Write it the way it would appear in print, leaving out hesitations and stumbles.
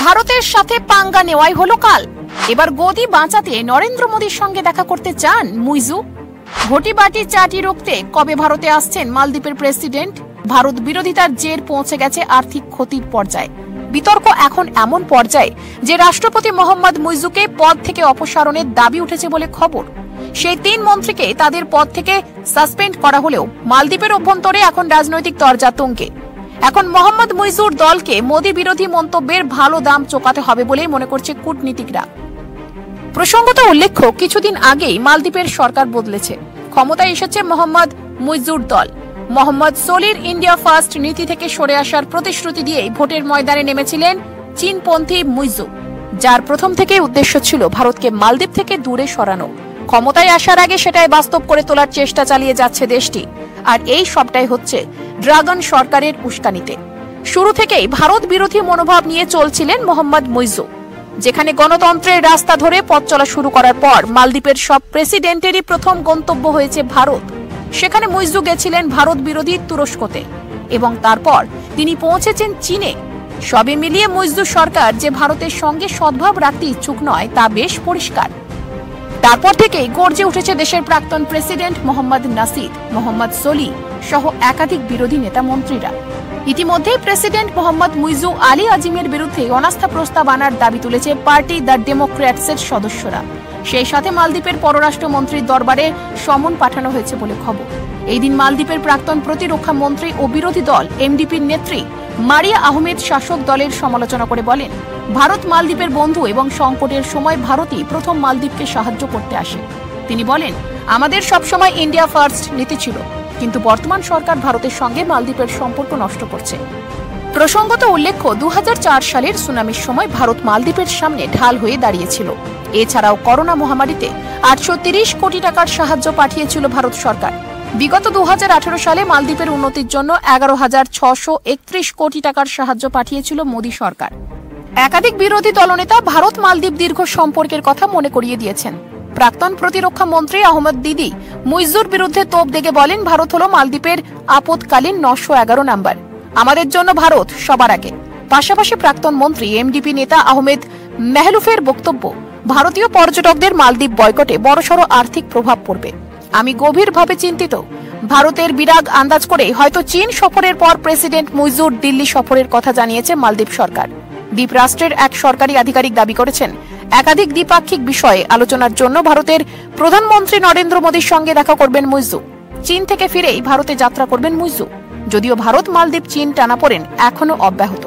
ভারতের সাথে পাঙ্গা নেওয়াই হলো কাল। এবার গদি বাঁচাতে নরেন্দ্র মোদীর সঙ্গে দেখা করতে চান মুইজু। ঘটি বাটি চাটি রুখতে কবে ভারতে আসছেন মালদ্বীপের প্রেসিডেন্ট? ভারত বিরোধিতার জের পৌঁছে গেছে আর্থিক ক্ষতির পর্যায়ে। বিতর্ক এখন এমন পর্যায়ে যে রাষ্ট্রপতি মোহাম্মদ মুইজুকে পদ থেকে অপসারণের দাবি উঠেছে বলে খবর। সেই 3 মন্ত্রীকে তাদের পদ থেকে সাসপেন্ড করা হলেও মালদ্বীপের অভ্যন্তরে এখন রাজনৈতিক তরজা তুঙ্গে। এখন মোহাম্মদ মুইজুর দলকে মোদী বিরোধী মন্তব্যের ভালো দাম চোকাতে হবে বলেই মনে করছে কূটনীতিকরা। প্রসঙ্গত উল্লেখ্য, কিছুদিন আগেই মালদ্বীপের সরকার বদলেছে। ক্ষমতায় এসেছে মোহাম্মদ মুইজুর দল। মোহাম্মদ সোলির ইন্ডিয়া ফার্স্ট নীতি থেকে সরে আসার প্রতিশ্রুতি দিয়ে ভোটের ময়দানে নেমেছিলেন চীনপন্থী মুইজু, যার প্রথম থেকেই উদ্দেশ্য ছিল ভারতকে মালদ্বীপ থেকে দূরে সরানো। ক্ষমতায় আসার আগে সেটাই বাস্তব করে তোলার চেষ্টা চালিয়ে যাচ্ছে দেশটি। আর এই সবটাই হচ্ছে ড্রাগন সরকারের উস্কানিতে। শুরু থেকেই ভারত বিরোধী মনোভাব নিয়ে চলছিলেন মোহাম্মদ মুইজু। যেখানে গণতন্ত্রের রাস্তা ধরে পথ চলা শুরু করার পর মালদ্বীপের সব প্রেসিডেন্টেরই প্রথম গন্তব্য হয়েছে ভারত। সেখানে মুইজু গেছিলেন ভারত বিরোধী তুরস্কতে এবং তারপর তিনি পৌঁছেছেন চীনে। সবে মিলিয়ে মুইজু সরকার যে ভারতের সঙ্গে সদ্ভাব রাখতে ইচ্ছুক নয় তা বেশ পরিষ্কার। তারপর থেকেই গর্জে উঠেছে দেশের প্রাক্তন প্রেসিডেন্ট মোহাম্মদ নাসির, মোহাম্মদ সোলি সহ একাধিক বিরোধী নেতা মন্ত্রীরা। ইতিমধ্যে প্রেসিডেন্ট মোহাম্মদ মুইজু আলী আজিমের বিরুদ্ধে অনাস্থা প্রস্তাব আনার দাবি তুলেছে পার্টি দ্য ডেমোক্র্যাটসের সদস্যরা। সেই সাথে মালদ্বীপের পররাষ্ট্রমন্ত্রীর দরবারে সমন পাঠানো হয়েছে বলে খবর। এই দিন মালদ্বীপের প্রাক্তন প্রতিরক্ষা মন্ত্রী ও বিরোধী দল এমডিপির নেত্রী মারিয়া আহমেদ শাসক দলের সমালোচনা করে বলেন, ভারত মালদ্বীপের বন্ধু এবং সংকটের সময় ভারতই প্রথম মালদ্বীপকে সাহায্য করতে আসে। তিনি বলেন, আমাদের সবসময় ইন্ডিয়া ফার্স্ট নীতি ছিল, কিন্তু বর্তমান সরকার ভারতের সঙ্গে মালদ্বীপের সম্পর্ক নষ্ট করছে। প্রসঙ্গত উল্লেখ্য, 2004 সালের সুনামির সময় ভারত মালদ্বীপের সামনে ঢাল হয়ে দাঁড়িয়েছিল। এছাড়াও করোনা মহামারীতে 830 কোটি টাকার সাহায্য পাঠিয়েছিল ভারত সরকার। বিগত 2018 সালে মালদ্বীপের উন্নতির জন্য 11,631 কোটি টাকার সাহায্য পাঠিয়েছিল মোদী সরকার। একাধিক বিরোধী দলনেতা ভারত মালদ্বীপ দীর্ঘ সম্পর্কের কথা মনে করিয়ে দিয়েছেন। প্রাক্তন প্রতিরক্ষা মন্ত্রী আহমদ দিদি মুইজুর বিরুদ্ধে তোপ দেগে বলেন, ভারত হল মালদ্বীপের আপদকালীন 911 নাম্বার। আমাদের জন্য ভারত সবার আগে। পাশাপাশি প্রাক্তন মন্ত্রী এমডিপি নেতা আহমেদ মেহলুফের বক্তব্য, ভারতীয় পর্যটকদের মালদ্বীপ বয়কটে বড়সড় আর্থিক প্রভাব পড়বে। আমি গভীরভাবে চিন্তিত। ভারতের বিরাগ আন্দাজ করে হয়তো চীন সফরের পর প্রেসিডেন্ট মুইজুর দিল্লি সফরের কথা জানিয়েছে মালদ্বীপ সরকার। দ্বীপরাষ্ট্রের এক সরকারি আধিকারিক দাবি করেছেন, একাধিক দ্বিপাক্ষিক বিষয়ে আলোচনার জন্য ভারতের প্রধানমন্ত্রী নরেন্দ্র মোদীর সঙ্গে দেখা করবেন মুইজু। চীন থেকে ফিরেই ভারতে যাত্রা করবেন মুইজু। যদিও ভারত মালদ্বীপ চীন টানাপোড়েন এখনো অব্যাহত।